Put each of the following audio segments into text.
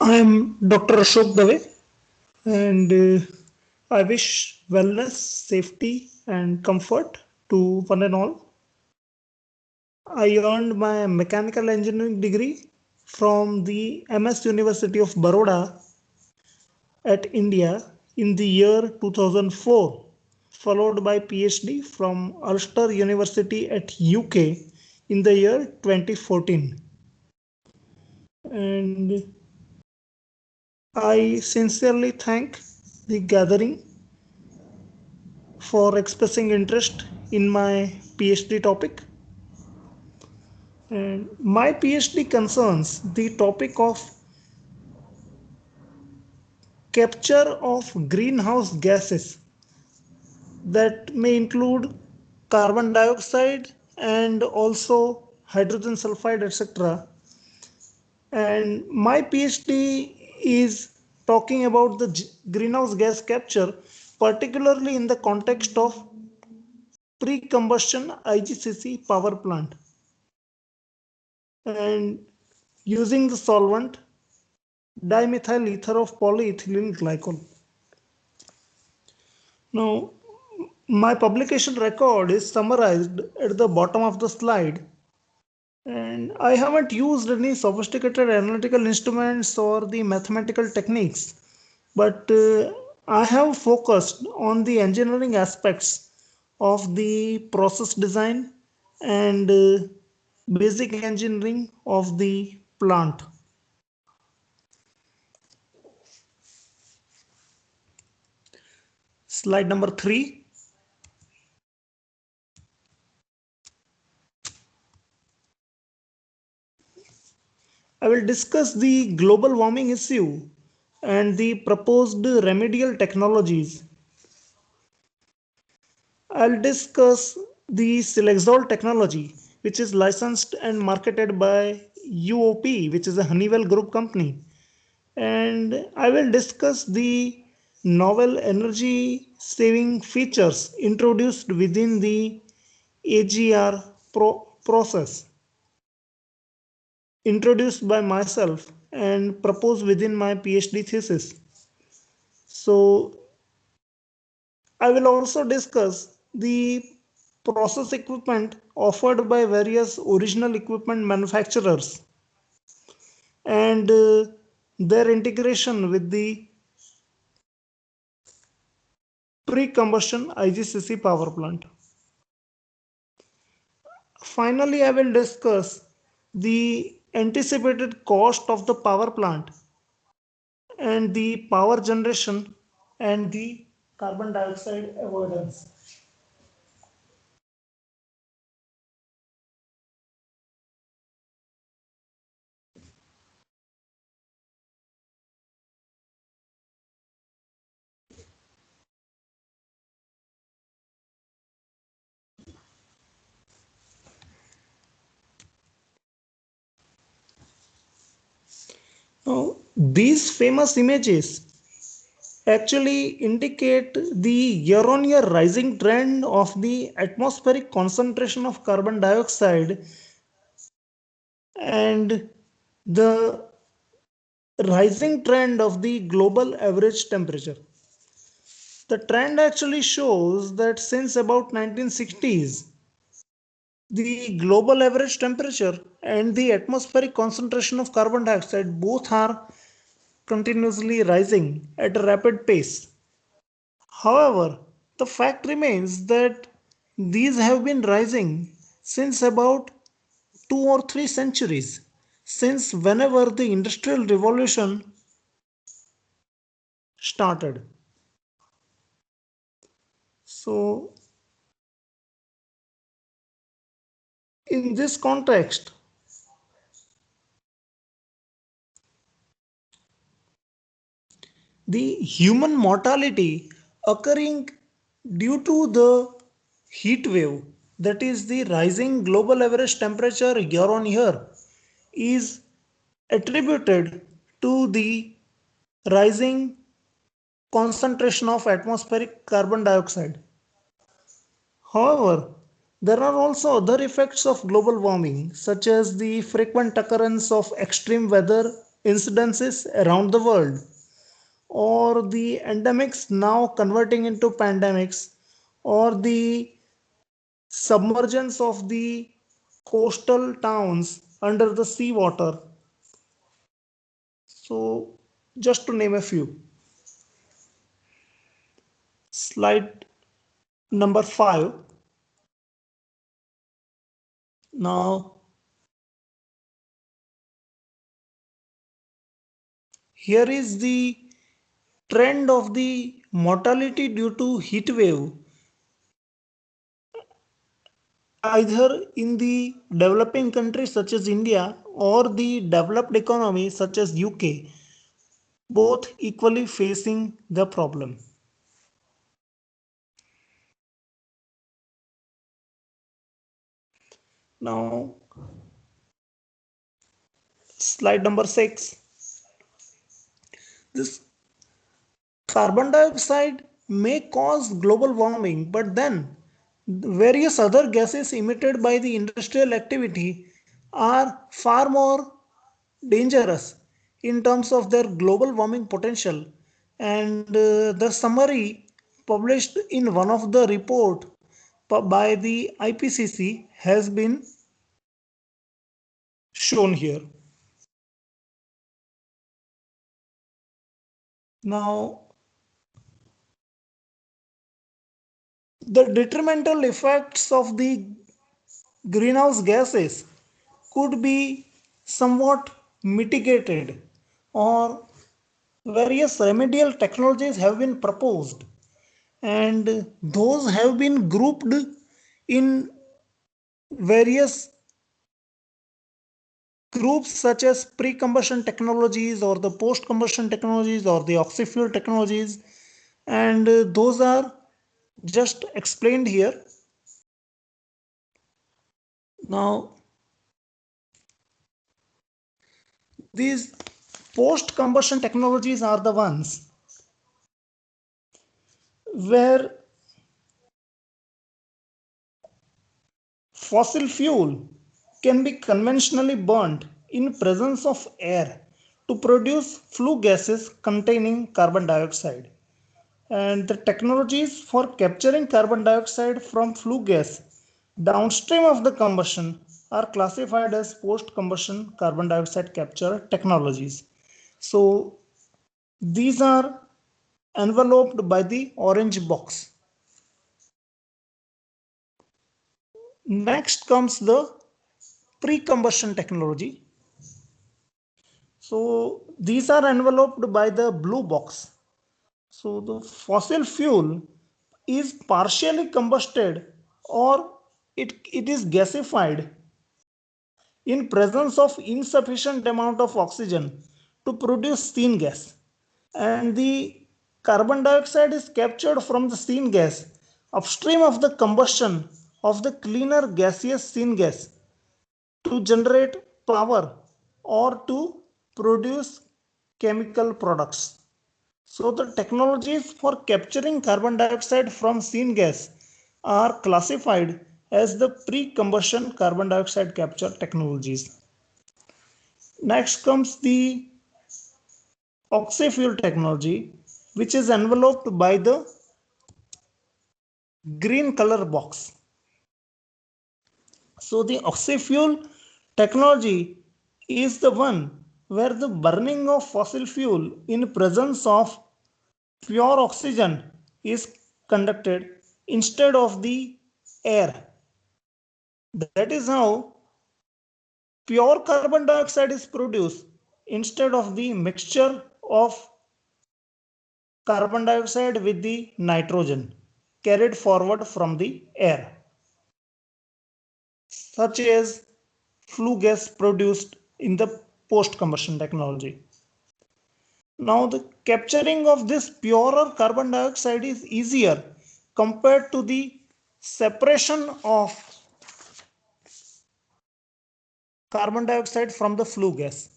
I am Dr. Ashok Dave, and I wish wellness, safety, and comfort to one and all. I earned my mechanical engineering degree from the MS University of Baroda at India in the year 2004, followed by PhD from Ulster University at UK in the year 2014. And I sincerely thank the gathering for expressing interest in my PhD topic. And my PhD concerns the topic of capture of greenhouse gases that may include carbon dioxide and also hydrogen sulfide, etc. And my PhD is talking about the greenhouse gas capture, particularly in the context of pre-combustion IGCC power plant. And using the solvent dimethyl ether of polyethylene glycol. Now, my publication record is summarized at the bottom of the slide, and I haven't used any sophisticated analytical instruments or the mathematical techniques, but I have focused on the engineering aspects of the process design and basic engineering of the plant. Slide number 3. I will discuss the global warming issue and the proposed remedial technologies. I'll discuss the Silexol technology, which is licensed and marketed by UOP, which is a Honeywell Group company. And I will discuss the novel energy saving features introduced within the AGR process, introduced by myself and proposed within my PhD thesis. So I will also discuss the process equipment offered by various original equipment manufacturers and their integration with the pre-combustion IGCC power plant. Finally, I will discuss the anticipated cost of the power plant and the power generation and the carbon dioxide avoidance. Now, these famous images actually indicate the year-on-year rising trend of the atmospheric concentration of carbon dioxide and the rising trend of the global average temperature. The trend actually shows that since about 1960s, the global average temperature and the atmospheric concentration of carbon dioxide both are continuously rising at a rapid pace. However, the fact remains that these have been rising since about 2 or 3 centuries, since whenever the Industrial Revolution started. So, in this context, the human mortality occurring due to the heat wave, that is the rising global average temperature year on year, is attributed to the rising concentration of atmospheric carbon dioxide. However, there are also other effects of global warming, such as the frequent occurrence of extreme weather incidences around the world, or the endemics now converting into pandemics, or the submergence of the coastal towns under the seawater. So, just to name a few. Slide number 5. Now, here is the trend of the mortality due to heat wave, either in the developing countries such as India or the developed economy such as UK, both equally facing the problem. Now, slide number 6. This carbon dioxide may cause global warming, but then various other gases emitted by the industrial activity are far more dangerous in terms of their global warming potential. And the summary published in one of the report by the IPCC has been shown here. Now, the detrimental effects of the greenhouse gases could be somewhat mitigated, or various remedial technologies have been proposed, and those have been grouped in various groups such as pre-combustion technologies or the post-combustion technologies or the oxy-fuel technologies, and those are just explained here. Now, these post-combustion technologies are the ones where fossil fuel can be conventionally burnt in presence of air to produce flue gases containing carbon dioxide. And the technologies for capturing carbon dioxide from flue gas downstream of the combustion are classified as post-combustion carbon dioxide capture technologies. So these are enveloped by the orange box. Next comes the pre-combustion technology. So these are enveloped by the blue box. So the fossil fuel is partially combusted, or it is gasified in presence of insufficient amount of oxygen to produce syngas, and the carbon dioxide is captured from the syngas upstream of the combustion of the cleaner gaseous syngas to generate power or to produce chemical products. So the technologies for capturing carbon dioxide from syngas are classified as the pre-combustion carbon dioxide capture technologies. Next comes the oxy-fuel technology, which is enveloped by the green color box. So the oxy-fuel technology is the one where the burning of fossil fuel in presence of pure oxygen is conducted instead of the air. That is how pure carbon dioxide is produced instead of the mixture of carbon dioxide with the nitrogen carried forward from the air, such as flue gas produced in the post combustion technology. Now, the capturing of this purer carbon dioxide is easier compared to the separation of carbon dioxide from the flue gas.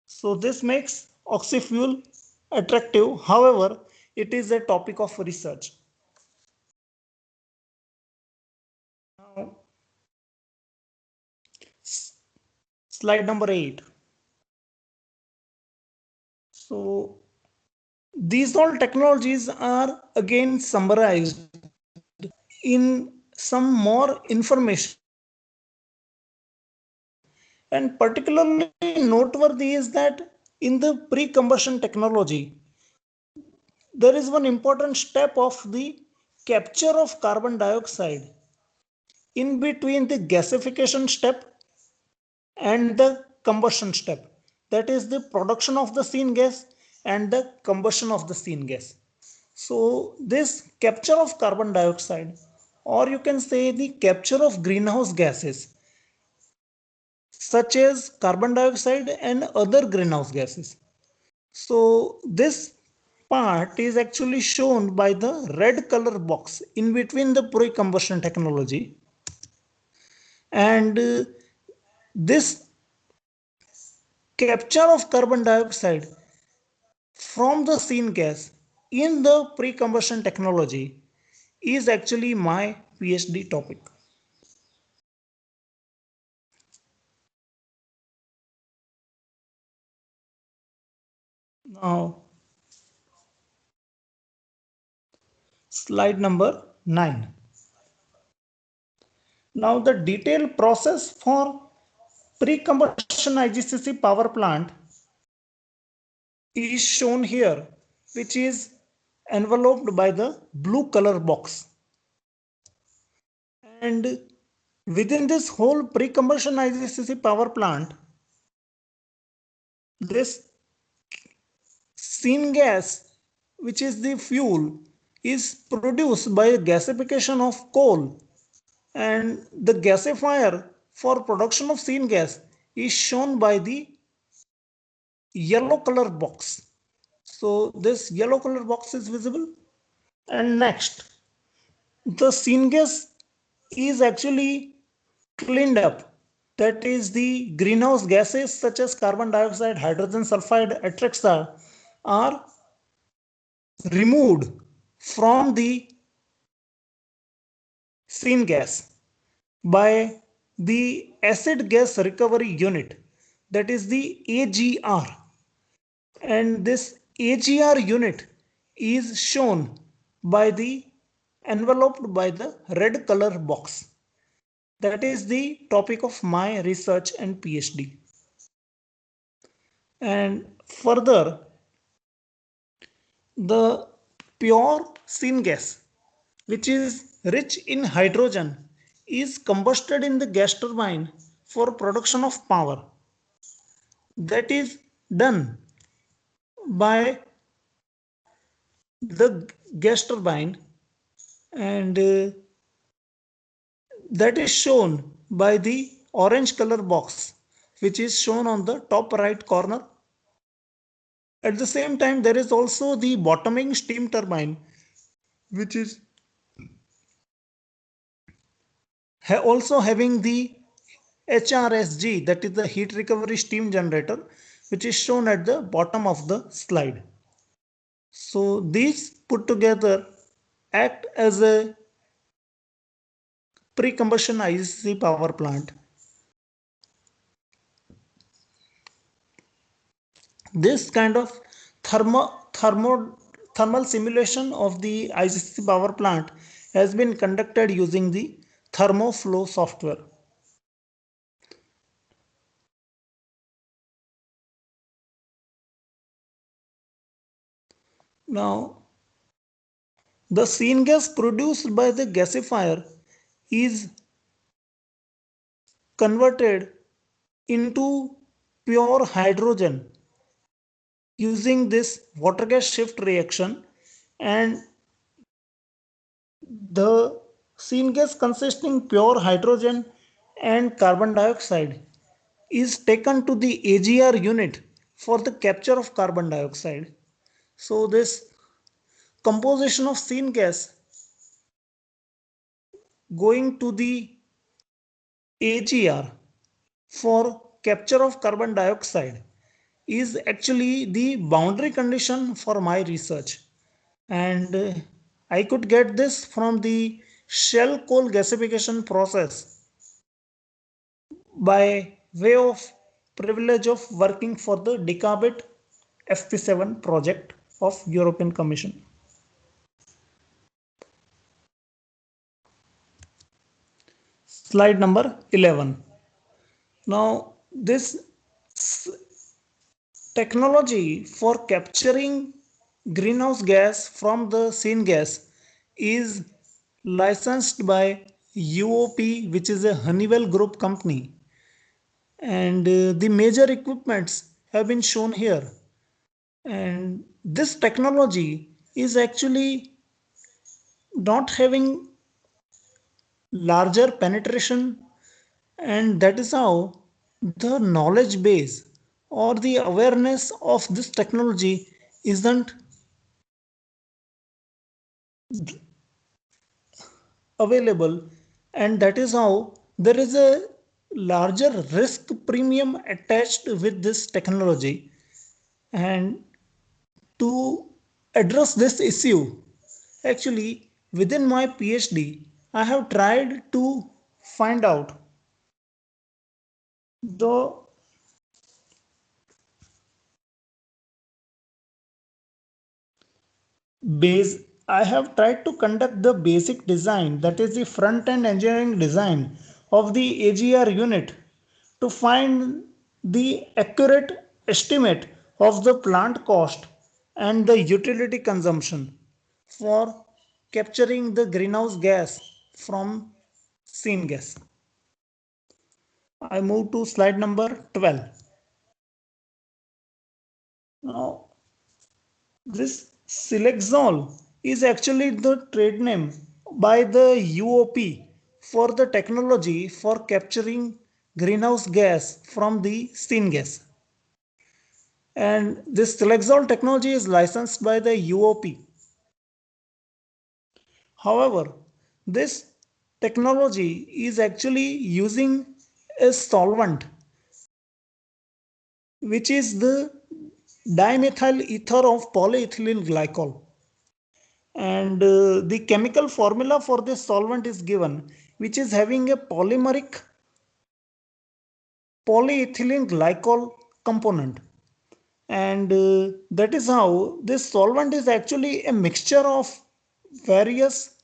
So, this makes oxy-fuel attractive. However, it is a topic of research. Now, slide number 8. So these all technologies are again summarized in some more information, and particularly noteworthy is that in the pre-combustion technology there is one important step of the capture of carbon dioxide in between the gasification step and the combustion step, that is the production of the syngas and the combustion of the syngas. So this capture of carbon dioxide, or you can say the capture of greenhouse gases such as carbon dioxide and other greenhouse gases. So this part is actually shown by the red color box in between the pre-combustion technology, and this capture of carbon dioxide from the syngas in the pre-combustion technology is actually my PhD topic. Now, slide number 9. Now, the detailed process for pre-combustion IGCC power plant is shown here, which is enveloped by the blue color box. And within this whole pre-combustion IGCC power plant, this syngas, which is the fuel, is produced by gasification of coal, and the gasifier for production of syngas is shown by the yellow color box. So this yellow color box is visible. And next, the syngas is actually cleaned up. That is, the greenhouse gases such as carbon dioxide, hydrogen sulfide, etc. are removed from the syngas by the acid gas recovery unit, that is the AGR. And this AGR unit is shown by the enveloped by the red color box. That is the topic of my research and PhD. And further, the pure syngas, which is rich in hydrogen, is combusted in the gas turbine for production of power. That is done by the gas turbine, and that is shown by the orange color box, which is shown on the top right corner. At the same time, there is also the bottoming steam turbine, which is also having the HRSG, that is the heat recovery steam generator, which is shown at the bottom of the slide. So these put together act as a pre-combustion IGCC power plant. This kind of thermal simulation of the IGCC power plant has been conducted using the ThermoFlow software. Now, the syngas produced by the gasifier is converted into pure hydrogen using this water gas shift reaction, and the syngas consisting pure hydrogen and carbon dioxide is taken to the AGR unit for the capture of carbon dioxide. So this composition of syngas going to the AGR for capture of carbon dioxide is actually the boundary condition for my research, and I could get this from the shell coal gasification process by way of privilege of working for the decarbit FP7 project of European Commission. Slide number 11. Now, this technology for capturing greenhouse gas from the syngas is licensed by UOP, which is a Honeywell Group company, and the major equipments have been shown here. And this technology is actually not having larger penetration, and that is how the knowledge base or the awareness of this technology isn't available, and that is how there is a larger risk premium attached with this technology. And to address this issue, actually within my PhD I have tried to find out the base I have tried to conduct the basic design, that is the front end engineering design of the AGR unit, to find the accurate estimate of the plant cost and the utility consumption for capturing the greenhouse gas from syngas. I move to slide number 12. Now, this Silexol is actually the trade name by the UOP for the technology for capturing greenhouse gas from the syngas. And this Silexol technology is licensed by the UOP. However, this technology is actually using a solvent, which is the dimethyl ether of polyethylene glycol. And the chemical formula for this solvent is given, which is having a polymeric polyethylene glycol component. And that is how this solvent is actually a mixture of various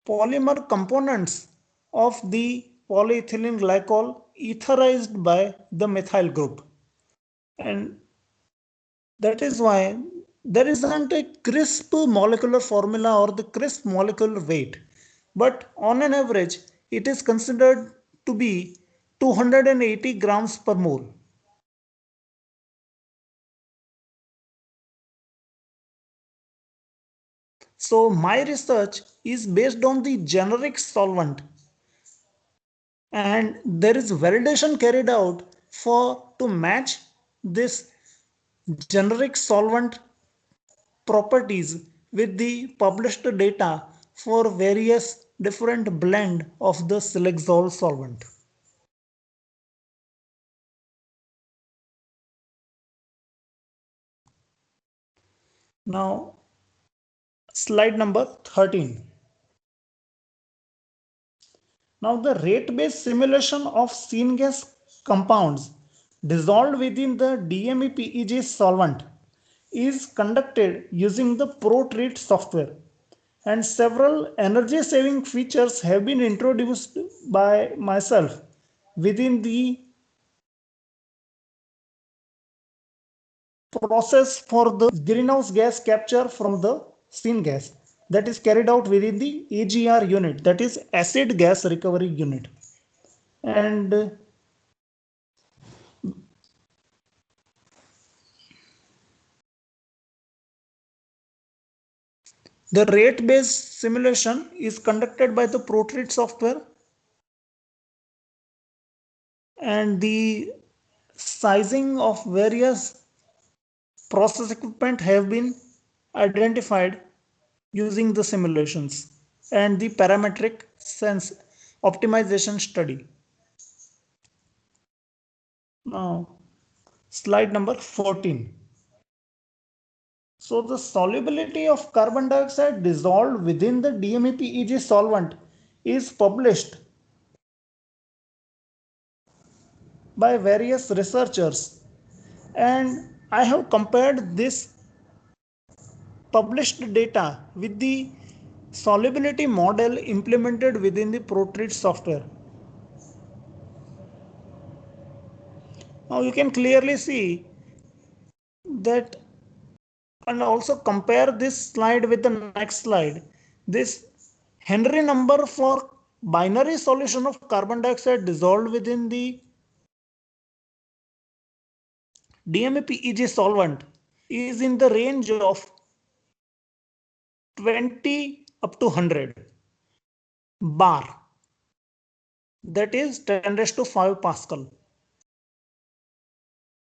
polymer components of the polyethylene glycol etherized by the methyl group. And that is why there isn't a crisp molecular formula or the crisp molecular weight, but on an average, it is considered to be 280 grams per mole. So my research is based on the generic solvent, and there is validation carried out for to match this generic solvent properties with the published data for various different blend of the Silexol solvent. Now, slide number 13. Now, the rate-based simulation of syngas compounds dissolved within the DME-PEG solvent is conducted using the ProTreat software, and several energy saving features have been introduced by myself within the process for the greenhouse gas capture from the syngas that is carried out within the AGR unit, that is acid gas recovery unit. And the rate based simulation is conducted by the ProTreat software, and the sizing of various process equipment have been identified using the simulations and the parametric sense optimization study. Now, slide number 14. So the solubility of carbon dioxide dissolved within the DME-PEG solvent is published by various researchers, and I have compared this published data with the solubility model implemented within the ProTreat software. Now you can clearly see that, and also compare this slide with the next slide. This Henry number for binary solution of carbon dioxide dissolved within the DMAP-EG solvent is in the range of 20 up to 100 bar, that is 10 raised to 5 Pascal.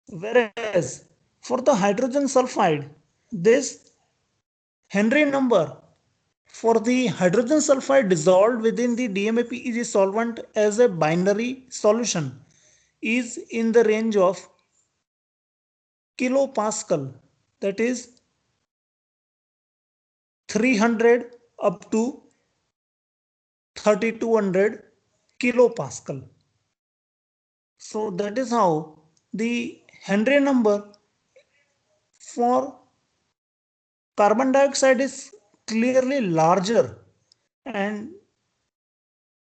Whereas for the hydrogen sulfide, this Henry number for the hydrogen sulfide dissolved within the DMAP-EG solvent as a binary solution is in the range of kilopascal, that is 300 up to 3200 kilopascal. So that is how the Henry number for carbon dioxide is clearly larger, and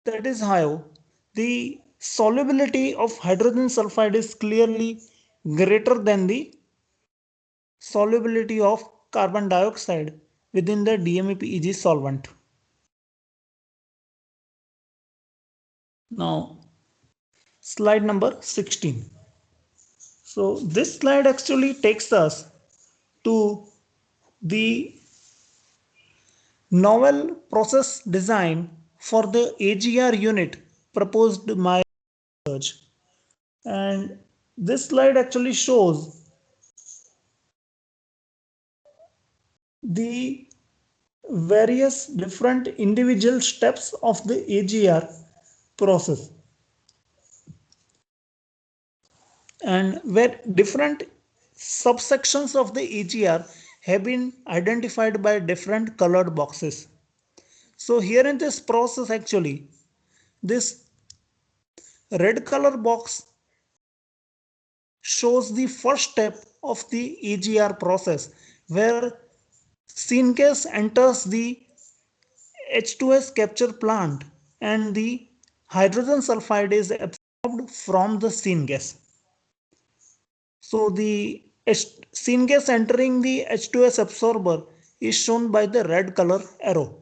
that is how the solubility of hydrogen sulfide is clearly greater than the solubility of carbon dioxide within the DMAP-EG solvent. Now, slide number 16. So this slide actually takes us to the novel process design for the AGR unit proposed by research. And this slide actually shows the various different individual steps of the AGR process, and where different subsections of the AGR have been identified by different colored boxes. So here in this process actually, this red color box shows the first step of the AGR process, where syngas enters the H2S capture plant and the hydrogen sulfide is absorbed from the syngas. So the syngas entering the H2S absorber is shown by the red color arrow.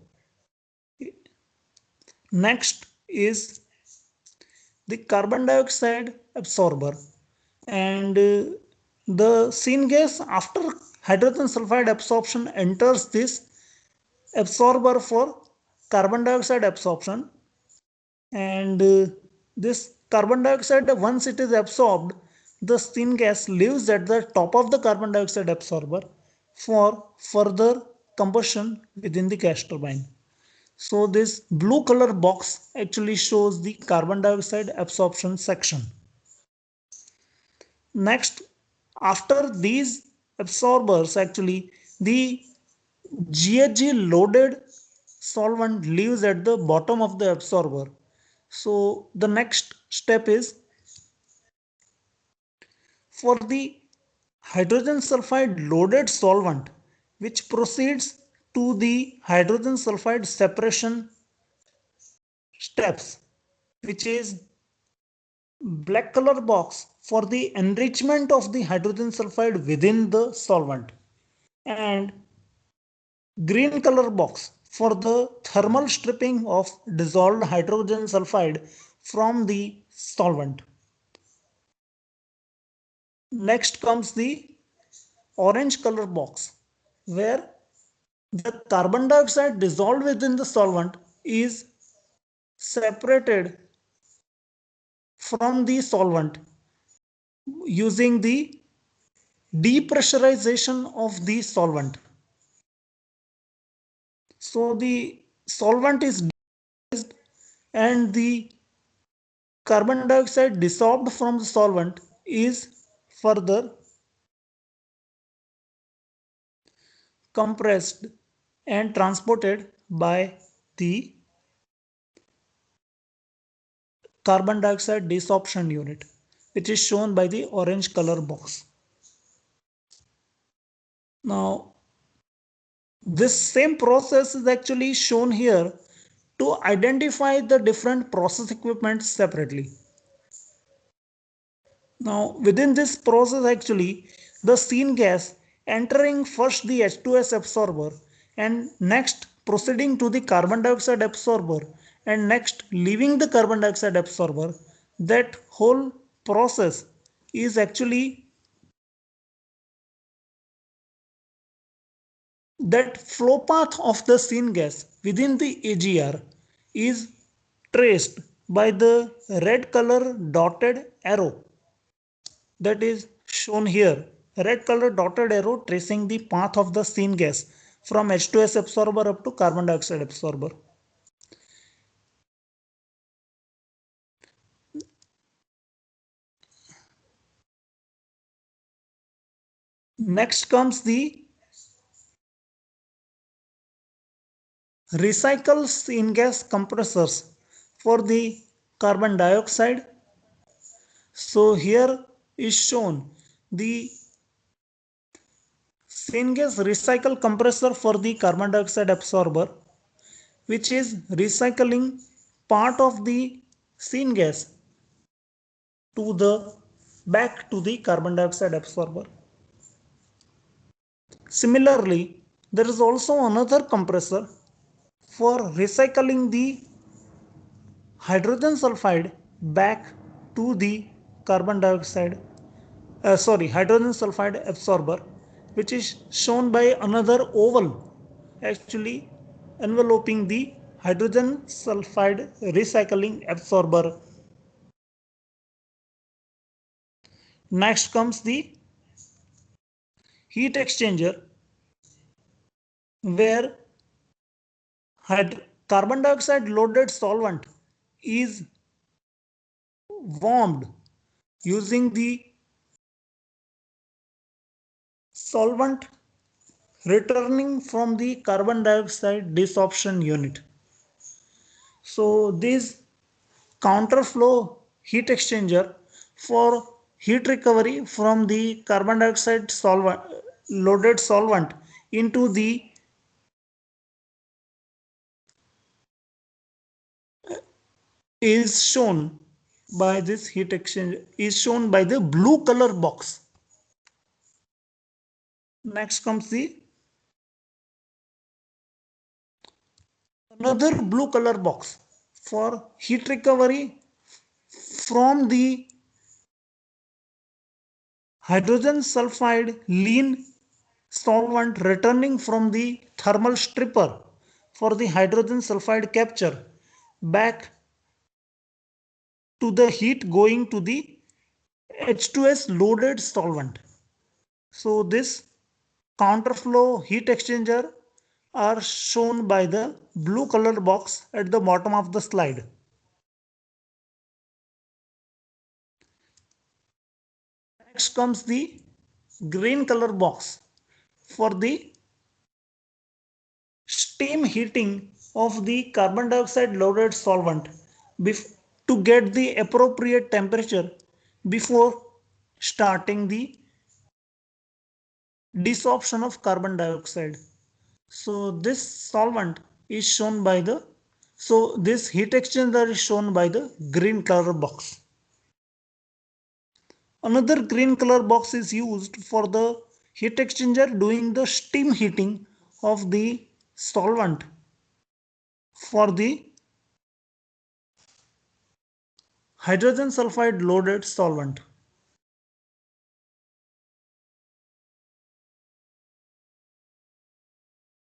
Next is the carbon dioxide absorber, and the syngas after hydrogen sulfide absorption enters this absorber for carbon dioxide absorption, and this carbon dioxide, once it is absorbed, the syngas lives at the top of the carbon dioxide absorber for further combustion within the gas turbine. So this blue color box actually shows the carbon dioxide absorption section. Next, after these absorbers, actually the GHG loaded solvent leaves at the bottom of the absorber. So the next step is for the hydrogen sulfide loaded solvent, which proceeds to the hydrogen sulfide separation steps, which is black color box for the enrichment of the hydrogen sulfide within the solvent, and green color box for the thermal stripping of dissolved hydrogen sulfide from the solvent. Next comes the orange color box, where the carbon dioxide dissolved within the solvent is separated from the solvent using the depressurization of the solvent. So the solvent is depressurized and the carbon dioxide dissolved from the solvent is further compressed and transported by the carbon dioxide desorption unit, which is shown by the orange color box. Now, this same process is actually shown here to identify the different process equipment separately. Now, within this process, actually, the syn gas entering first the H2S absorber and next proceeding to the carbon dioxide absorber and next leaving the carbon dioxide absorber, that whole process is actually that flow path of the syn gas within the AGR is traced by the red color dotted arrow that is shown here. Red color dotted arrow tracing the path of the syn gas from H2S absorber up to carbon dioxide absorber. Next comes the recycle syn gas compressors for the carbon dioxide. So here is shown the syn gas recycle compressor for the carbon dioxide absorber, which is recycling part of the syn gas to the back to the carbon dioxide absorber. Similarly, there is also another compressor for recycling the hydrogen sulfide back to the carbon dioxide hydrogen sulfide absorber, which is shown by another oval actually enveloping the hydrogen sulfide recycling absorber. Next comes the heat exchanger, where carbon dioxide loaded solvent is warmed using the solvent returning from the carbon dioxide desorption unit. So this counterflow heat exchanger for heat recovery from the carbon dioxide solvent loaded solvent into the is shown by this heat exchanger is shown by the blue color box. Next comes the another blue color box for heat recovery from the hydrogen sulfide lean solvent returning from the thermal stripper for the hydrogen sulfide capture back to the heat going to the H2S loaded solvent. So this counterflow heat exchanger are shown by the blue color box at the bottom of the slide. Next comes the green color box for the steam heating of the carbon dioxide loaded solvent to get the appropriate temperature before starting the desorption of carbon dioxide. So this solvent is shown by the this heat exchanger is shown by the green color box. Another green color box is used for the heat exchanger doing the steam heating of the solvent for the hydrogen sulfide loaded solvent.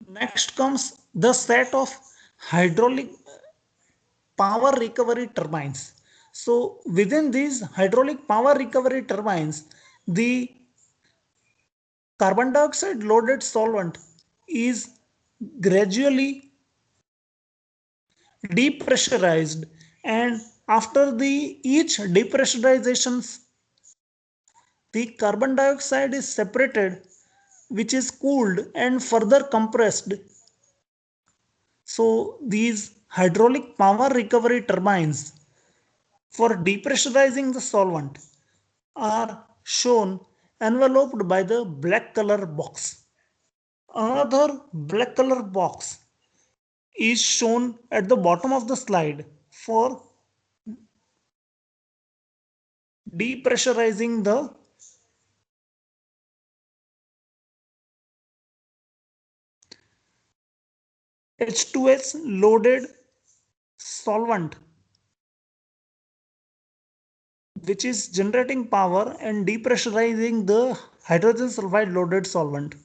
Next comes the set of hydraulic power recovery turbines. So within these hydraulic power recovery turbines, the carbon dioxide loaded solvent is gradually depressurized, and after the each depressurization the carbon dioxide is separated, which is cooled and further compressed. So these hydraulic power recovery turbines for depressurizing the solvent are shown enveloped by the black color box. Another black color box is shown at the bottom of the slide for depressurizing the H2S loaded solvent, which is generating power and depressurizing the hydrogen sulfide loaded solvent.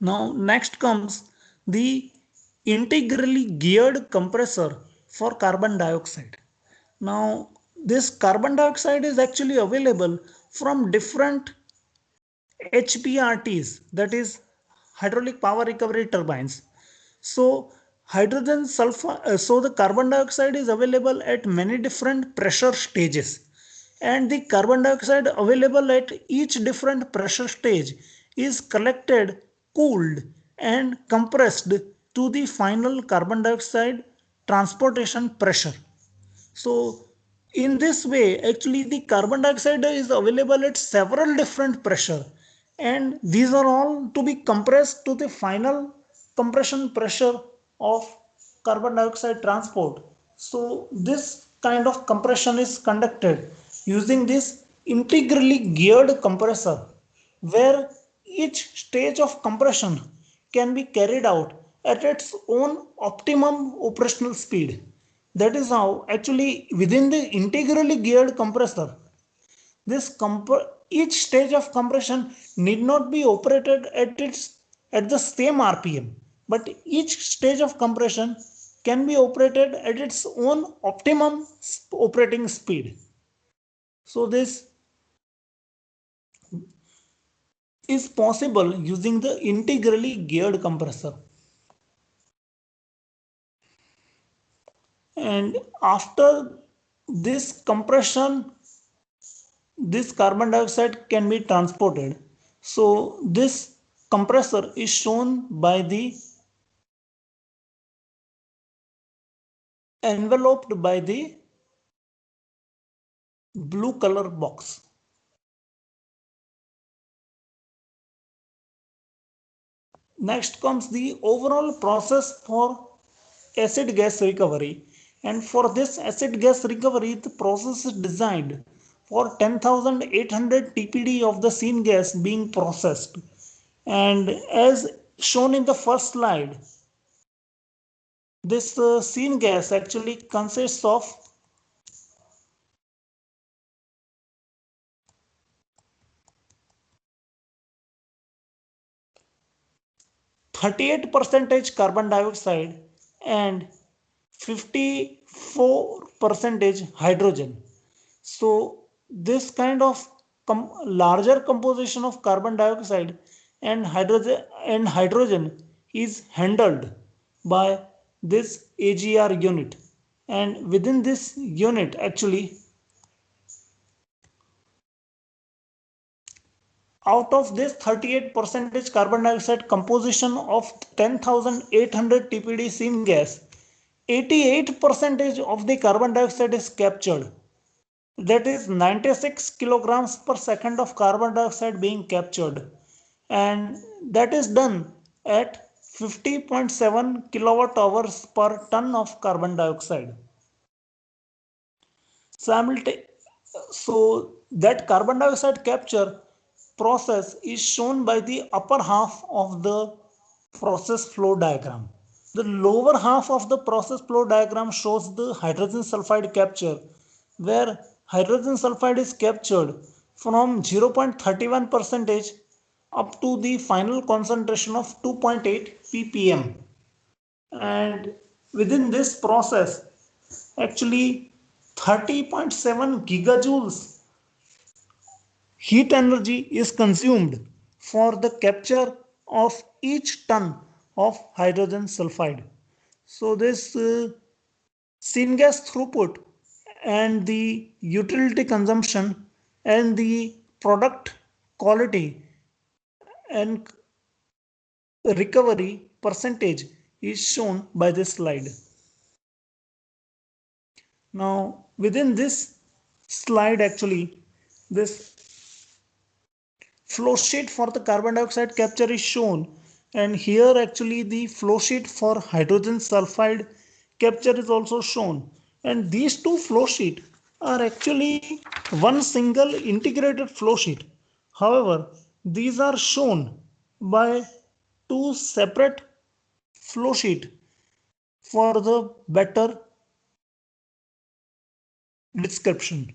Now next comes the integrally geared compressor for carbon dioxide. Now this carbon dioxide is actually available from different HPRTs, that is hydraulic power recovery turbines. So so the carbon dioxide is available at many different pressure stages, and the carbon dioxide available at each different pressure stage is collected, cooled and compressed to the final carbon dioxide transportation pressure. So in this way, actually the carbon dioxide is available at several different pressure, and these are all to be compressed to the final compression pressure of carbon dioxide transport. So this kind of compression is conducted using this integrally geared compressor, where each stage of compression can be carried out at its own optimum operational speed. That is how actually within the integrally geared compressor, each stage of compression need not be operated at the same RPM, but each stage of compression can be operated at its own optimum operating speed. So this is possible using the integrally geared compressor. And after this compression, this carbon dioxide can be transported. So this compressor is shown by the enveloped by the blue color box. Next comes the overall process for acid gas recovery, and for this acid gas recovery the process is designed for 10,800 TPD of the syngas being processed, and as shown in the first slide, this syngas actually consists of 38 percentage carbon dioxide and 54 percentage hydrogen. So this kind of larger composition of carbon dioxide and hydrogen is handled by this AGR unit, and within this unit actually, out of this 38 percentage carbon dioxide composition of 10,800 TPD syngas, 88 percentage of the carbon dioxide is captured. That is 96 kilograms per second of carbon dioxide being captured, and that is done at 50.7 kilowatt hours per ton of carbon dioxide. So that carbon dioxide capture process is shown by the upper half of the process flow diagram. The lower half of the process flow diagram shows the hydrogen sulfide capture, where hydrogen sulfide is captured from 0.31 percentage up to the final concentration of 2.8 ppm. And within this process, actually 30.7 gigajoules heat energy is consumed for the capture of each ton of hydrogen sulfide. So this syngas throughput and the utility consumption and the product quality and recovery percentage is shown by this slide. Now within this slide actually, this flow sheet for the carbon dioxide capture is shown, and here actually the flow sheet for hydrogen sulfide capture is also shown, and these two flow sheet are actually one single integrated flow sheet. However, these are shown by two separate flow sheet for the better description.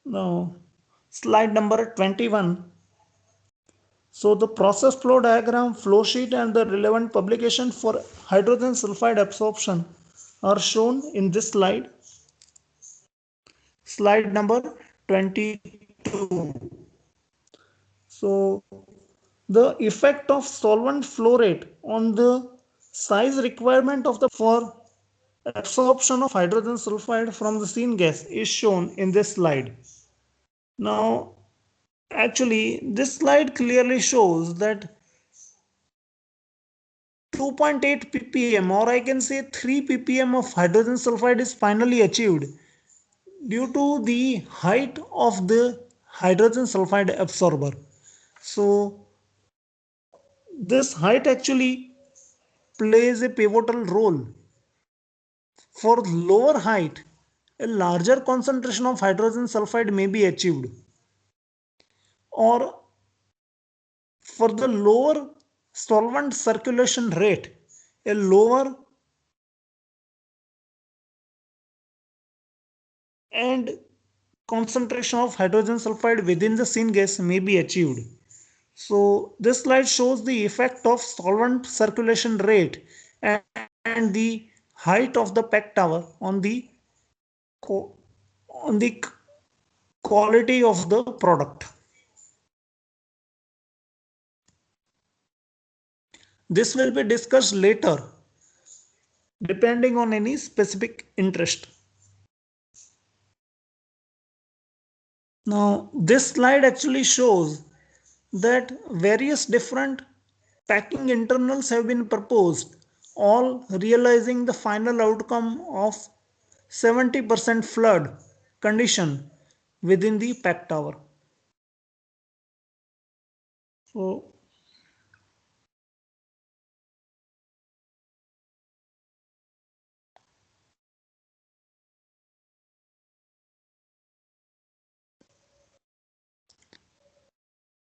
Now, slide number 21. So the process flow diagram, flow sheet and the relevant publication for hydrogen sulfide absorption are shown in this slide. Slide number 22. So the effect of solvent flow rate on the size requirement of the for absorption of hydrogen sulfide from the syngas is shown in this slide. Now, actually, this slide clearly shows that 2.8 ppm, or I can say 3 ppm of hydrogen sulfide is finally achieved due to the height of the hydrogen sulfide absorber. So this height actually plays a pivotal role. For lower height, a larger concentration of hydrogen sulfide may be achieved, or for the lower solvent circulation rate, a lower and concentration of hydrogen sulfide within the syngas may be achieved. So this slide shows the effect of solvent circulation rate and the height of the pack tower on the on the quality of the product. This will be discussed later depending on any specific interest. Now this slide actually shows that various different packing internals have been proposed, all realizing the final outcome of 70% flood condition within the pack tower. So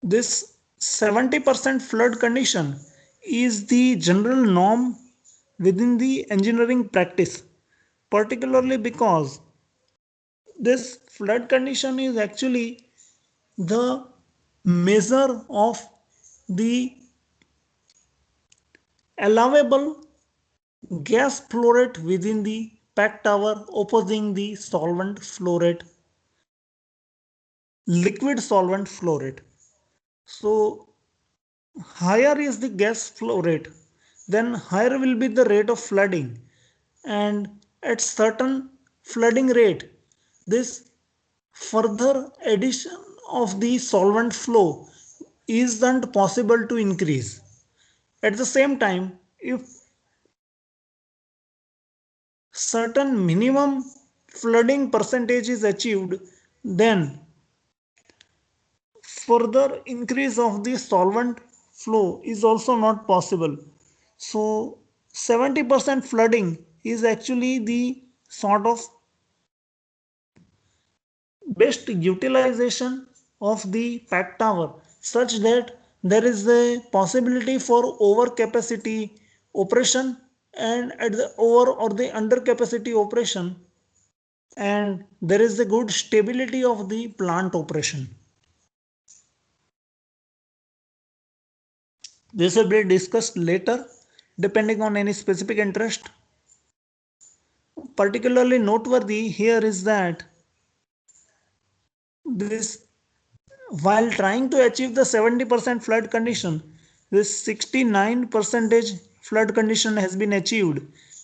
this 70% flood condition is the general norm within the engineering practice, particularly because this flood condition is actually the measure of the allowable gas flow rate within the pack tower opposing the solvent flow rate, liquid solvent flow rate. So higher is the gas flow rate, then higher will be the rate of flooding, and at certain flooding rate, this further addition of the solvent flow isn't possible to increase. At the same time, if certain minimum flooding percentage is achieved, then further increase of the solvent flow is also not possible. So 70% flooding is actually the sort of best utilization of the pack tower, such that there is a possibility for overcapacity operation and at the over or the under capacity operation, and there is a good stability of the plant operation. This will be discussed later depending on any specific interest. Particularly noteworthy here is that this, while trying to achieve the 70% flood condition, this 69 percentage flood condition has been achieved.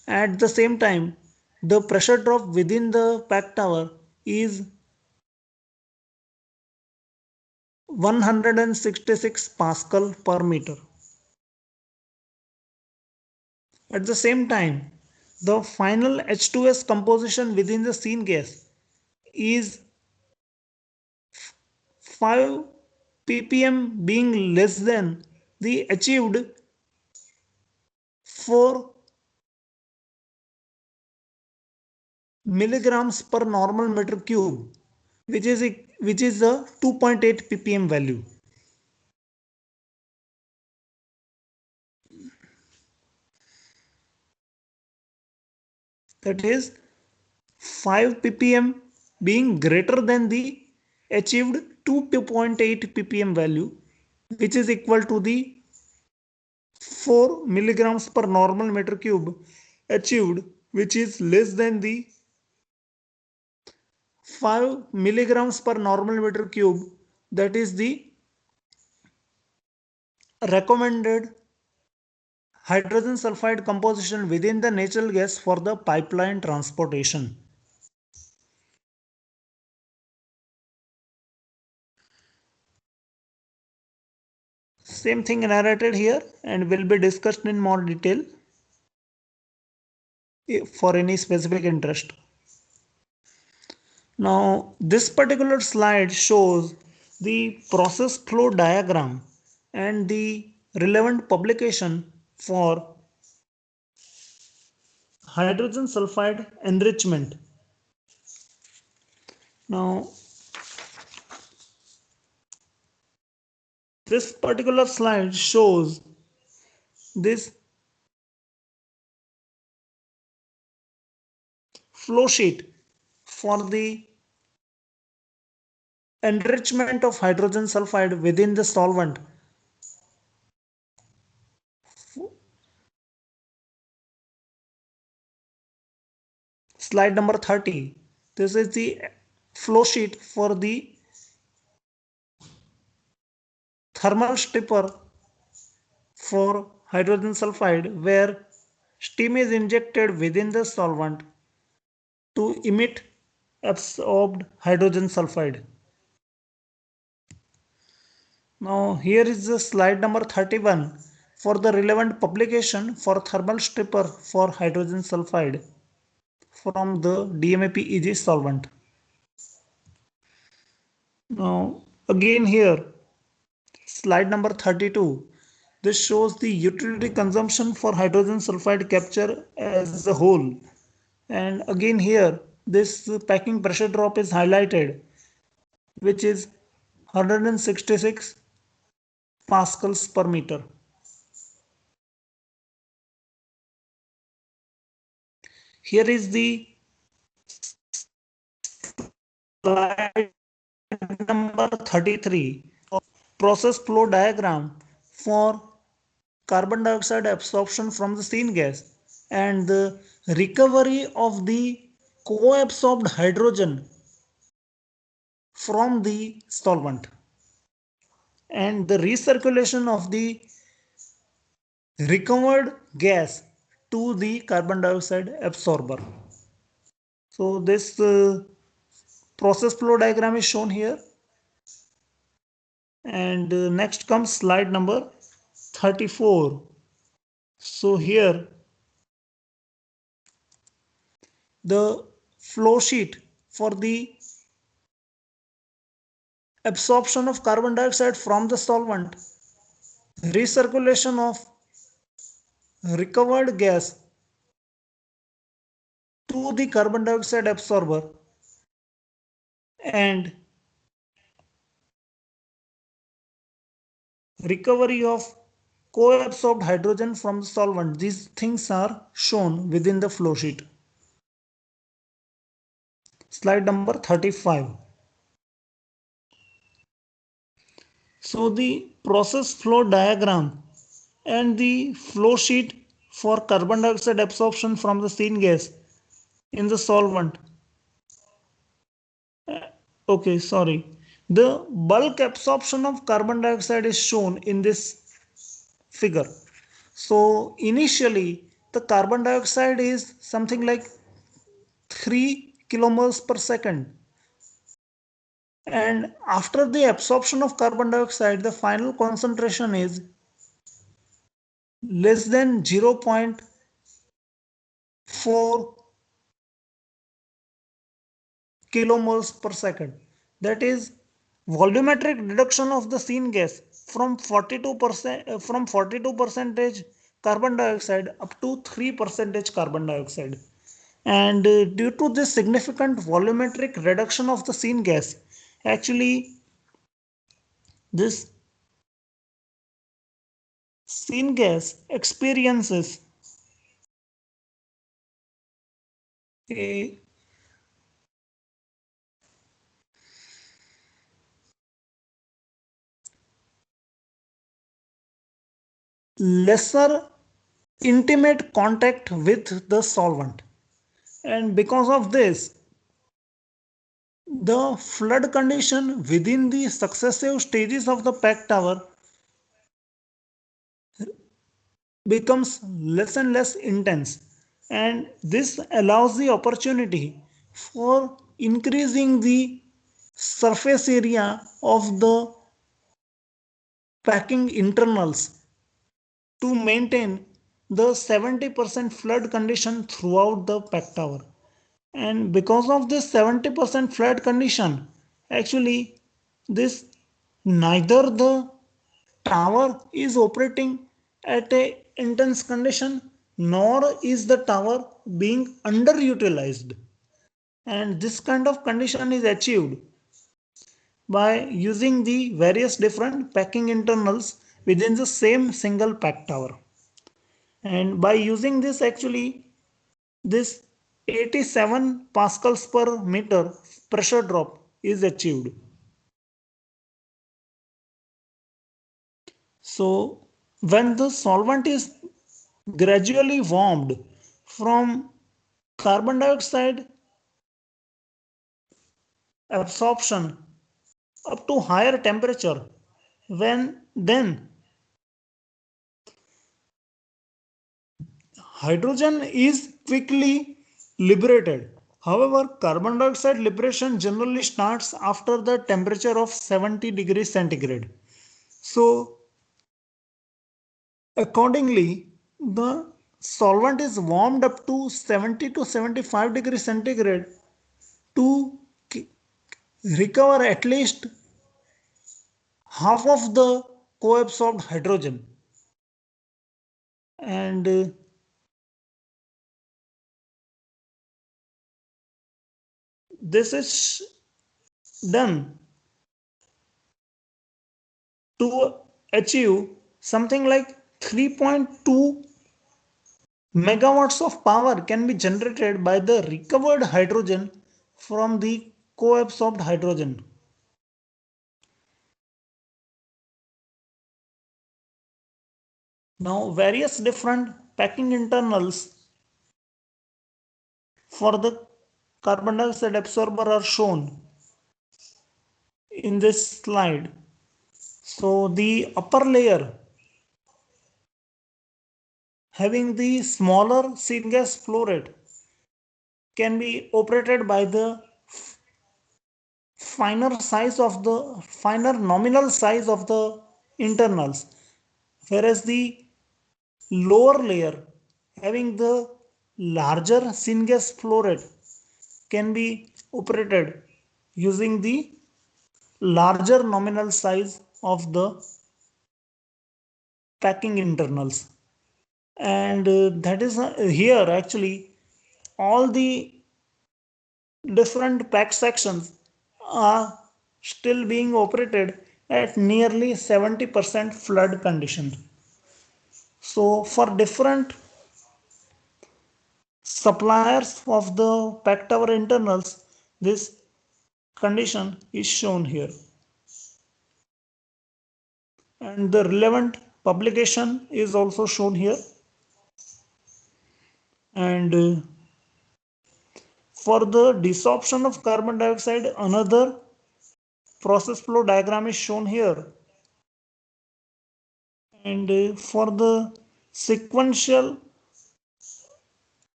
At the same time, the pressure drop within the pack tower is 166 Pascal per meter. At the same time, the final H2S composition within the syngas is 5 ppm being less than the achieved 4 milligrams per normal meter cube, which is a 2.8 ppm value. That is 5 ppm being greater than the achieved 2.8 ppm value, which is equal to the 4 milligrams per normal meter cube achieved, which is less than the 5 milligrams per normal meter cube, that is the recommended hydrogen sulfide composition within the natural gas for the pipeline transportation. Same thing narrated here and will be discussed in more detail for any specific interest. Now, this particular slide shows the process flow diagram and the relevant publication for hydrogen sulfide enrichment. Now, this particular slide shows this flow sheet for the enrichment of hydrogen sulfide within the solvent. Slide number 30. This is the flow sheet for the thermal stripper for hydrogen sulfide, where steam is injected within the solvent to emit absorbed hydrogen sulfide. Now here is the slide number 31 for the relevant publication for thermal stripper for hydrogen sulfide from the DMAP-EG solvent. Now again here, slide number 32. This shows the utility consumption for hydrogen sulfide capture as a whole. And again here, this packing pressure drop is highlighted, which is 166 pascals per meter. Here is the slide number 33, process flow diagram for carbon dioxide absorption from the syngas and the recovery of the co-absorbed hydrogen from the solvent and the recirculation of the recovered gas to the carbon dioxide absorber. So this process flow diagram is shown here. And next comes slide number 34. So here the flow sheet for the absorption of carbon dioxide from the solvent, recirculation of recovered gas to the carbon dioxide absorber, and recovery of co-absorbed hydrogen from the solvent. These things are shown within the flow sheet. Slide number 35. So the process flow diagram and the flow sheet for carbon dioxide absorption from the syngas in the solvent. Okay, sorry. The bulk absorption of carbon dioxide is shown in this figure. So initially the carbon dioxide is something like 3 kilomoles per second. And after the absorption of carbon dioxide, the final concentration is less than 0.0 4 kilomoles per second. That is volumetric reduction of the syngas from 42% from 42 percentage carbon dioxide up to 3 percentage carbon dioxide. And due to this significant volumetric reduction of the syngas, actually this syngas experiences a lesser intimate contact with the solvent. And because of this, the flood condition within the successive stages of the pack tower becomes less and less intense, and this allows the opportunity for increasing the surface area of the packing internals to maintain the 70% flood condition throughout the pack tower. And because of this 70% flood condition, actually this neither the tower is operating at a intense condition nor is the tower being underutilized. And this kind of condition is achieved by using the various different packing internals within the same single pack tower. And by using this, actually this 87 pascals per meter pressure drop is achieved. So when the solvent is gradually warmed from carbon dioxide absorption up to higher temperature, when then hydrogen is quickly liberated. However, carbon dioxide liberation generally starts after the temperature of 70 degrees centigrade. So accordingly, the solvent is warmed up to 70 to 75 degrees centigrade to recover at least half of the co-absorbed hydrogen. And this is done to achieve something like 3.2 megawatts of power can be generated by the recovered hydrogen from the co-absorbed hydrogen. Now various different packing internals for the carbon dioxide absorber are shown in this slide. So the upper layer having the smaller syngas flow rate can be operated by the finer nominal size of the internals, whereas the lower layer having the larger syngas flow rate can be operated using the larger nominal size of the packing internals. And that is here actually all the different pack sections are still being operated at nearly 70% flood condition. So for different suppliers of the pack tower internals, this condition is shown here. And the relevant publication is also shown here. And for the desorption of carbon dioxide, another process flow diagram is shown here. And for the sequential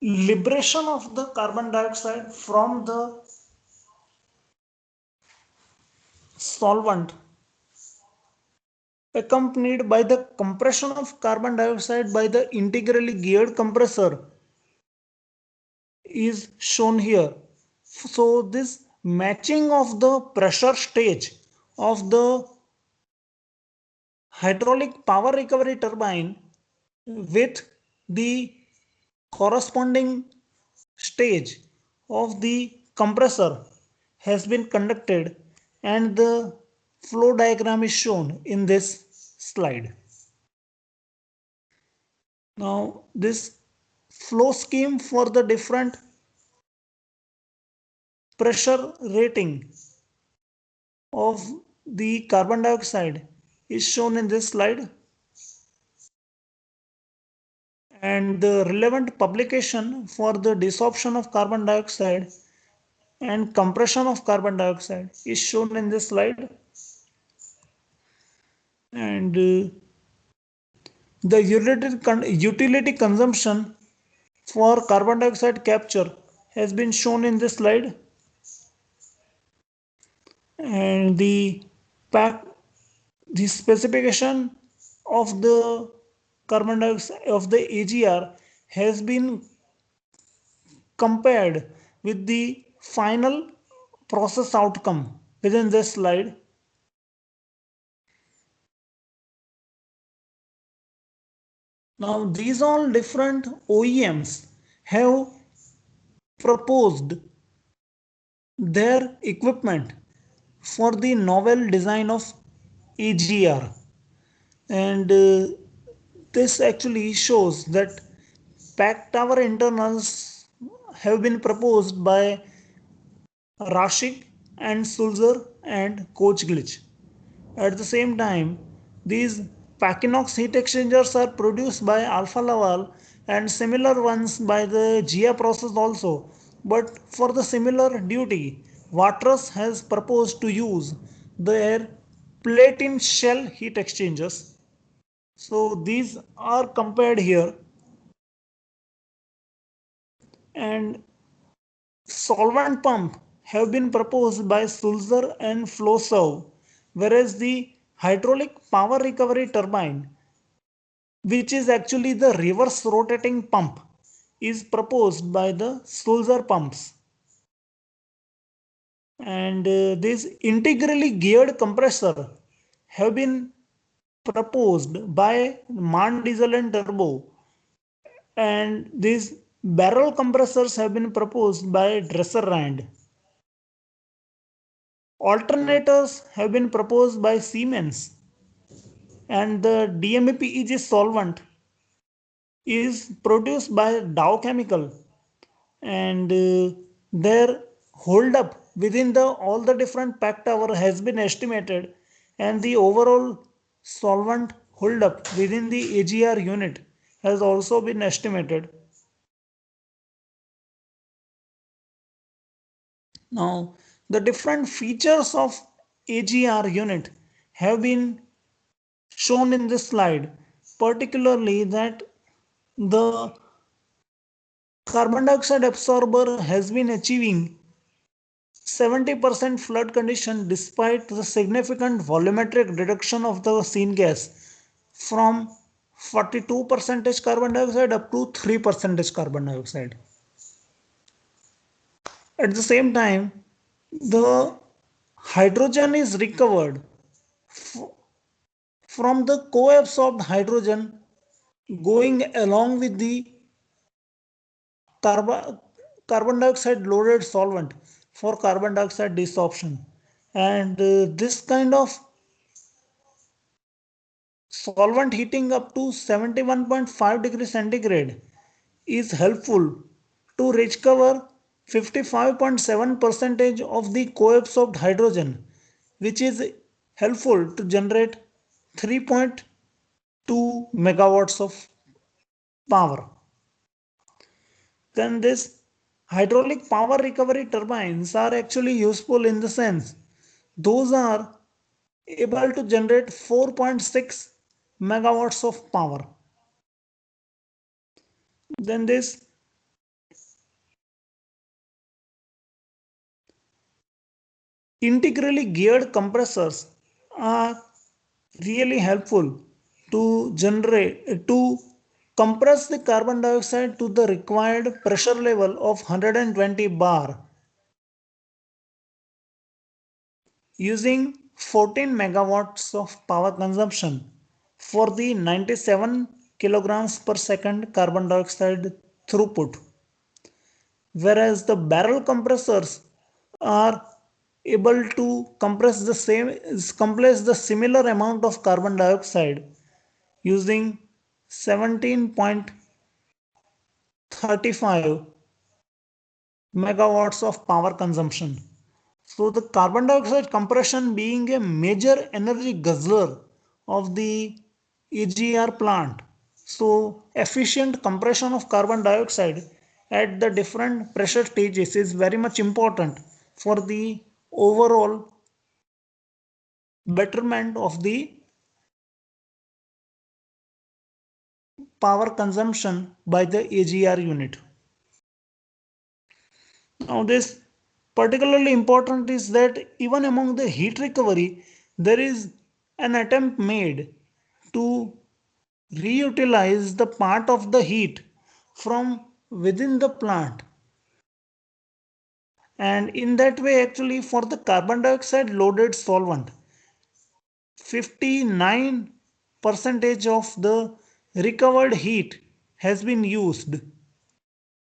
liberation of the carbon dioxide from the solvent accompanied by the compression of carbon dioxide by the integrally geared compressor, is shown here. So this matching of the pressure stage of the hydraulic power recovery turbine with the corresponding stage of the compressor has been conducted, and the flow diagram is shown in this slide. Now this flow scheme for the different pressure rating of the carbon dioxide is shown in this slide, and the relevant publication for the desorption of carbon dioxide and compression of carbon dioxide is shown in this slide, and the utility consumption for carbon dioxide capture has been shown in this slide, and the specification of the carbon dioxide of the AGR has been compared with the final process outcome within this slide. Now these all different OEMs have proposed their equipment for the novel design of AGR, and this actually shows that pack tower internals have been proposed by Rashik and Sulzer and Coach Glitch. At the same time, these Pachinox heat exchangers are produced by Alfa Laval and similar ones by the GIA process also. But for the similar duty, Watras has proposed to use their plate-in shell heat exchangers. So these are compared here, and solvent pump have been proposed by Sulzer and Flowserve, whereas the hydraulic power recovery turbine, which is actually the reverse rotating pump, is proposed by the Sulzer pumps. And this integrally geared compressor have been proposed by MAN diesel and turbo, and these barrel compressors have been proposed by Dresser-Rand. Alternators have been proposed by Siemens, and the DMAPEG solvent is produced by Dow Chemical, and their hold up within the all the different pack tower has been estimated, and the overall solvent hold up within the AGR unit has also been estimated. Now the different features of AGR unit have been shown in this slide, particularly that the carbon dioxide absorber has been achieving 70% flood condition despite the significant volumetric reduction of the syngas from 42% carbon dioxide up to 3% carbon dioxide. At the same time, the hydrogen is recovered from the co-absorbed hydrogen going along with the carbon, carbon dioxide loaded solvent for carbon dioxide desorption, and this kind of solvent heating up to 71.5 degrees centigrade is helpful to recover 55.7% of the co-absorbed hydrogen, which is helpful to generate 3.2 megawatts of power. Then this hydraulic power recovery turbines are actually useful in the sense those are able to generate 4.6 megawatts of power. Then this integrally geared compressors are really helpful to generate to compress the carbon dioxide to the required pressure level of 120 bar using 14 megawatts of power consumption for the 97 kilograms per second carbon dioxide throughput, whereas the barrel compressors are able to compress the similar amount of carbon dioxide using 17.35 megawatts of power consumption. So the carbon dioxide compression being a major energy guzzler of the EGR plant. So efficient compression of carbon dioxide at the different pressure stages is very much important for the overall betterment of the power consumption by the AGR unit. Now this particularly important is that even among the heat recovery, there is an attempt made to reutilize the part of the heat from within the plant, and in that way actually for the carbon dioxide loaded solvent 59 percentage of the recovered heat has been used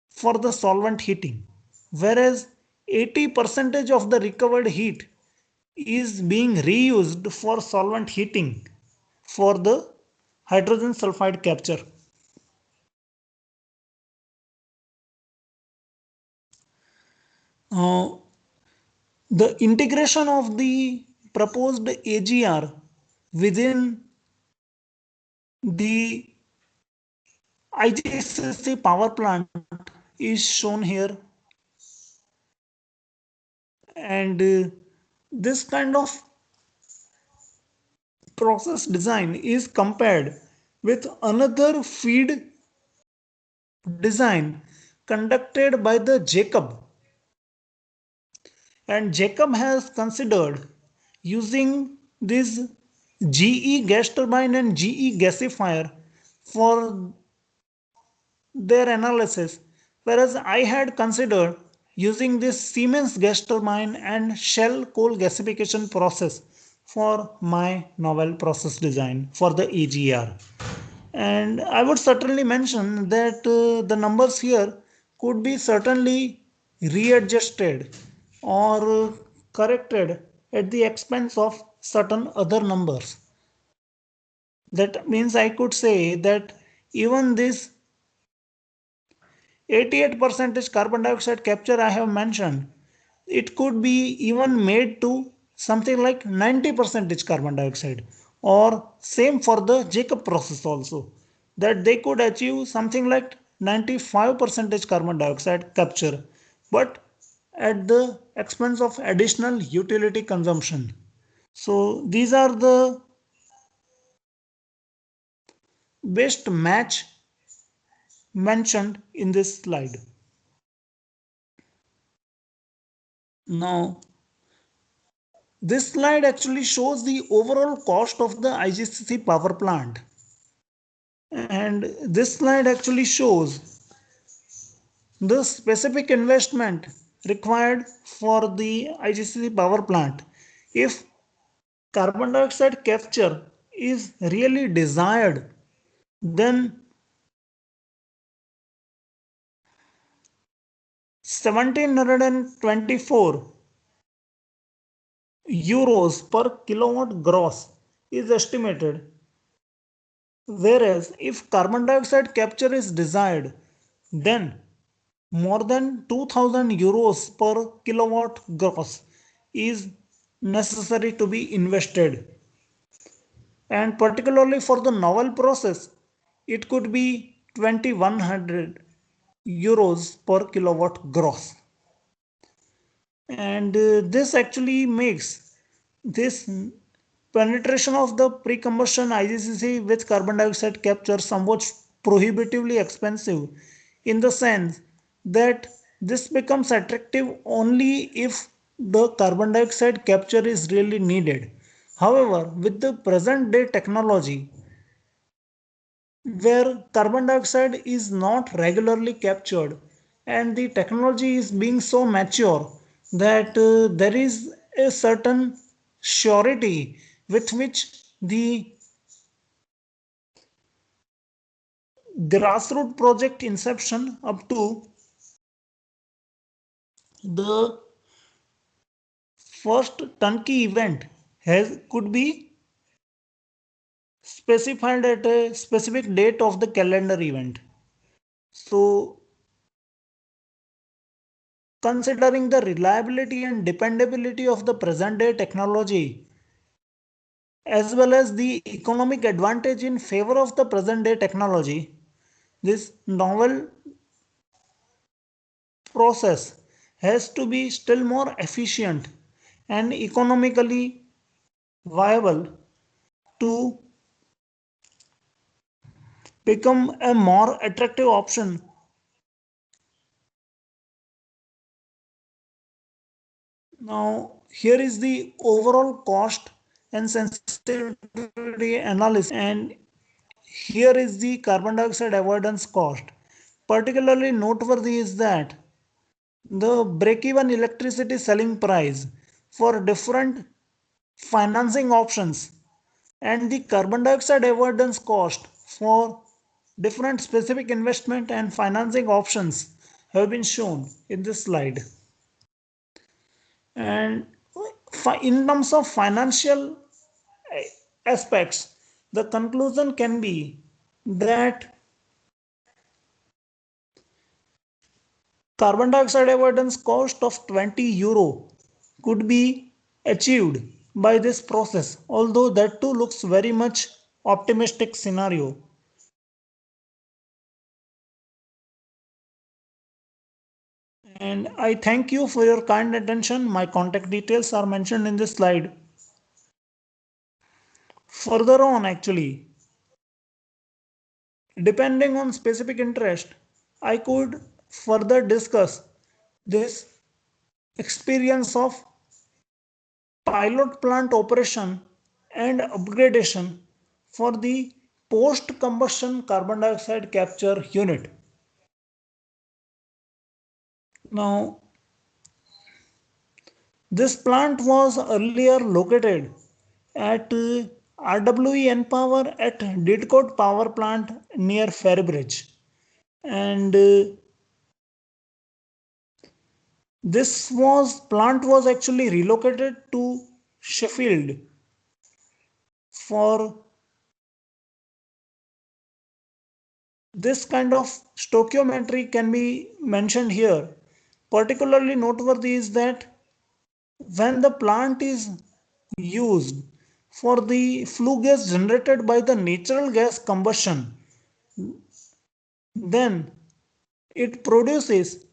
for the solvent heating, whereas 80 percentage of the recovered heat is being reused for solvent heating for the hydrogen sulfide capture. Uh, the integration of the proposed AGR within the IGCC power plant is shown here, and this kind of process design is compared with another feed design conducted by the Jacob, and Jacob has considered using this GE gas turbine and GE gasifier for their analysis, whereas I had considered using this Siemens gas turbine and Shell coal gasification process for my novel process design for the AGR. And I would certainly mention that the numbers here could be certainly readjusted or corrected at the expense of certain other numbers. That means I could say that even this 88% carbon dioxide capture I have mentioned, it could be even made to something like 90% carbon dioxide, or same for the Jacob process also, that they could achieve something like 95% carbon dioxide capture, but at the expense of additional utility consumption. So these are the best match mentioned in this slide. Now this slide actually shows the overall cost of the IGCC power plant. And this slide actually shows the specific investment required for the IGCC power plant. If carbon dioxide capture is really desired, then 1724 euros per kilowatt gross is estimated. Whereas if carbon dioxide capture is desired, then more than 2000 euros per kilowatt gross is necessary to be invested. And particularly for the novel process, it could be 2100 euros per kilowatt gross. And this actually makes this penetration of the pre-combustion IGCC with carbon dioxide capture somewhat prohibitively expensive, in the sense that this becomes attractive only if the carbon dioxide capture is really needed. However, with the present day technology, where carbon dioxide is not regularly captured, and the technology is being so mature that there is a certain surety with which the grassroots project inception up to the first turnkey event could be specified at a specific date of the calendar event. So, considering the reliability and dependability of the present day technology, as well as the economic advantage in favor of the present day technology, this novel process has to be still more efficient and economically viable to become a more attractive option. Now, here is the overall cost and sensitivity analysis, and here is the carbon dioxide avoidance cost. Particularly noteworthy is that the break-even electricity selling price for different financing options and the carbon dioxide avoidance cost for different specific investment and financing options have been shown in this slide. And in terms of financial aspects, the conclusion can be that carbon dioxide avoidance cost of €20 could be achieved by this process, although that too looks very much optimistic scenario. And I thank you for your kind attention. My contact details are mentioned in this slide. Further on, actually, depending on specific interest, I could further discuss this experience of pilot plant operation and upgradation for the post combustion carbon dioxide capture unit. Now, this plant was earlier located at RWE Power at Didcot Power Plant near Ferrybridge, and this was plant was actually relocated to Sheffield for this kind of stoichiometry can be mentioned here. Particularly noteworthy is that when the plant is used for the flue gas generated by the natural gas combustion, then it produces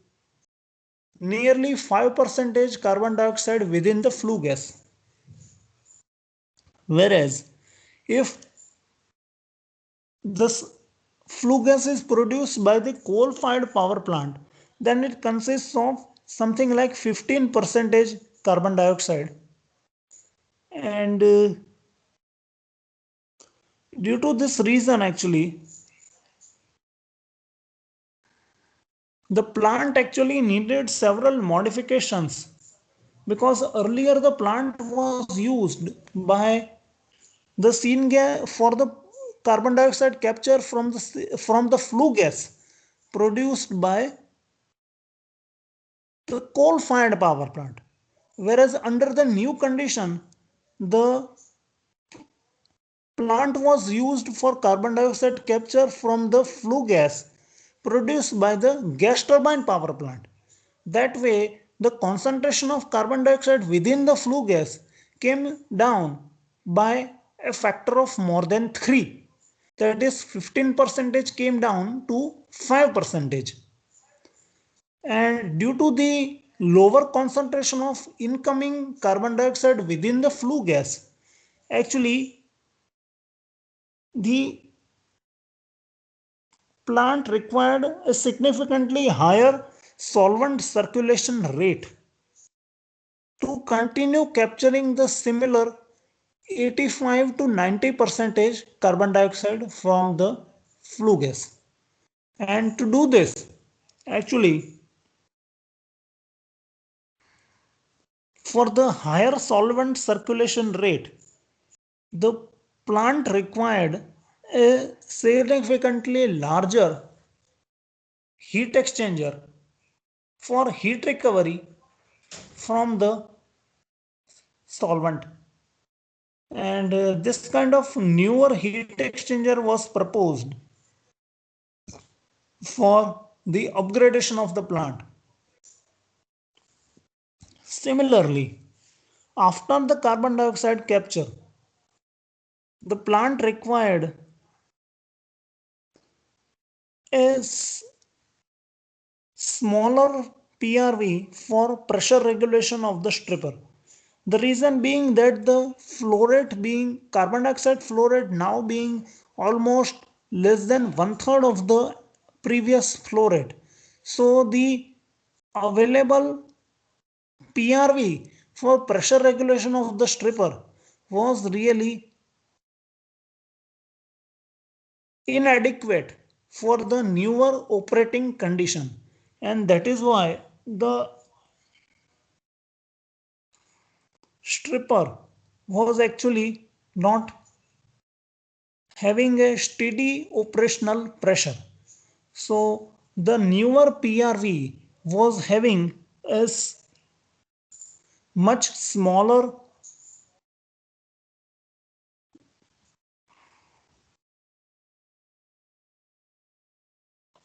nearly 5% carbon dioxide within the flue gas. Whereas if this flue gas is produced by the coal fired power plant, then it consists of something like 15% carbon dioxide. And due to this reason, actually, the plant actually needed several modifications because earlier the plant was used by the syngas for the carbon dioxide capture from the flue gas produced by the coal fired power plant, whereas under the new condition the plant was used for carbon dioxide capture from the flue gas produced by the gas turbine power plant. That way, the concentration of carbon dioxide within the flue gas came down by a factor of more than 3. That is 15% came down to 5%. And due to the lower concentration of incoming carbon dioxide within the flue gas, actually the plant required a significantly higher solvent circulation rate to continue capturing the similar 85 to 90% carbon dioxide from the flue gas. And to do this, actually, for the higher solvent circulation rate, the plant required a significantly larger heat exchanger for heat recovery from the solvent. And this kind of newer heat exchanger was proposed for the upgradation of the plant. Similarly, after the carbon dioxide capture, the plant required a smaller PRV for pressure regulation of the stripper. The reason being that the flow rate being carbon dioxide flow rate now being almost less than one third of the previous flow rate. So the available PRV for pressure regulation of the stripper was really inadequate for the newer operating condition, and that is why the stripper was actually not having a steady operational pressure. So the newer PRV was having a much smaller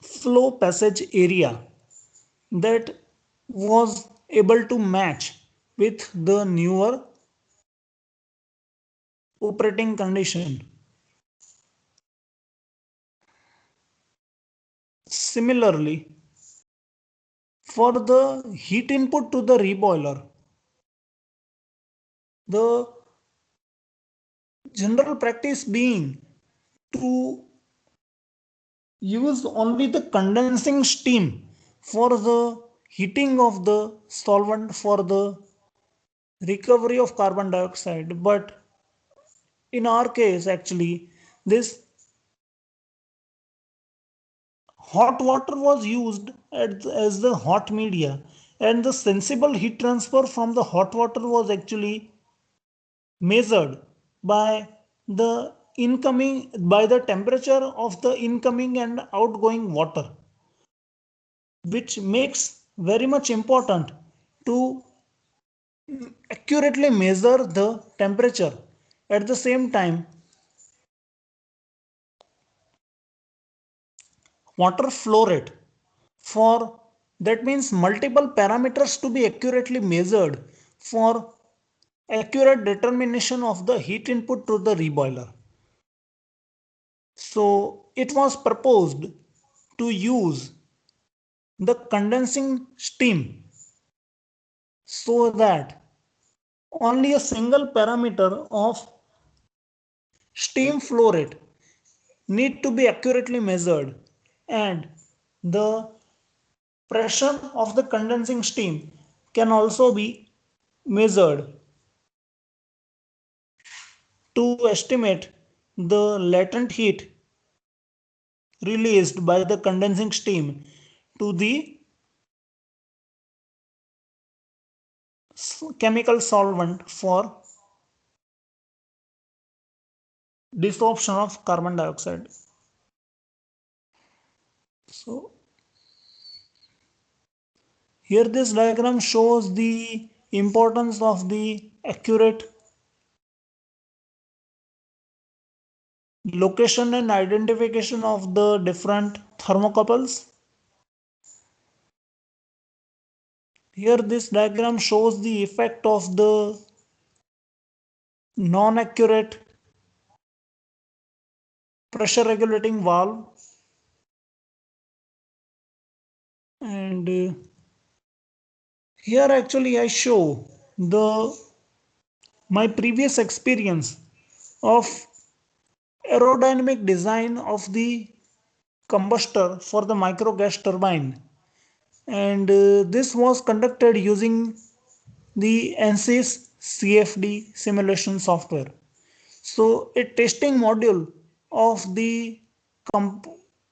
flow passage area that was able to match with the newer operating condition. Similarly, for the heat input to the reboiler, the general practice being to use only the condensing steam for the heating of the solvent for the recovery of carbon dioxide. But in our case, actually, this hot water was used as the hot media, and the sensible heat transfer from the hot water was actually measured by the temperature of the incoming and outgoing water, which makes very much important to accurately measure the temperature. At the same time, water flow rate for that means multiple parameters to be accurately measured for accurate determination of the heat input to the reboiler. So it was proposed to use the condensing steam so that only a single parameter of steam flow rate need to be accurately measured, and the pressure of the condensing steam can also be measured to estimate the latent heat released by the condensing steam to the chemical solvent for desorption of carbon dioxide. So here this diagram shows the importance of the accurate location and identification of the different thermocouples. Here this diagram shows the effect of the non-accurate pressure regulating valve, and here actually I show the my previous experience of aerodynamic design of the combustor for the micro gas turbine, and this was conducted using the ANSYS CFD simulation software. So a testing module of the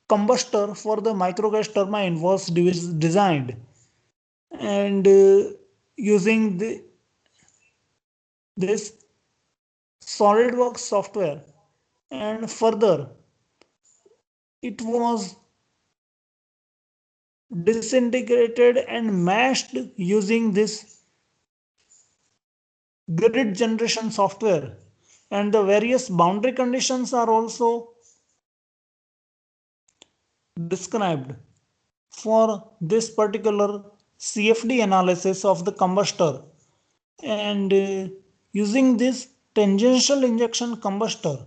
combustor for the microgas turbine was designed, and using this SolidWorks software, and further it was disintegrated and mashed using this grid generation software, and the various boundary conditions are also described for this particular CFD analysis of the combustor. And using this tangential injection combustor,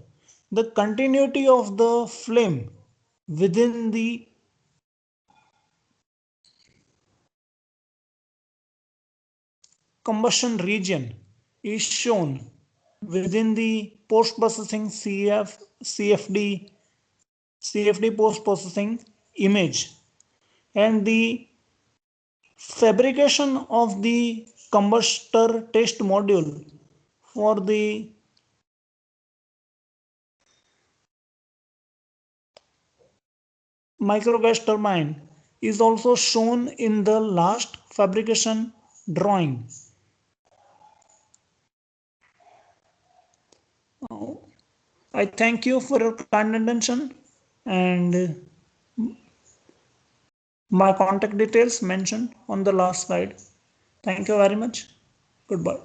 the continuity of the flame within the combustion region is shown within the post-processing CFD post-processing image, and the fabrication of the combustor test module for the microgas turbine is also shown in the last fabrication drawing. I thank you for your kind attention, and my contact details mentioned on the last slide. Thank you very much. Goodbye.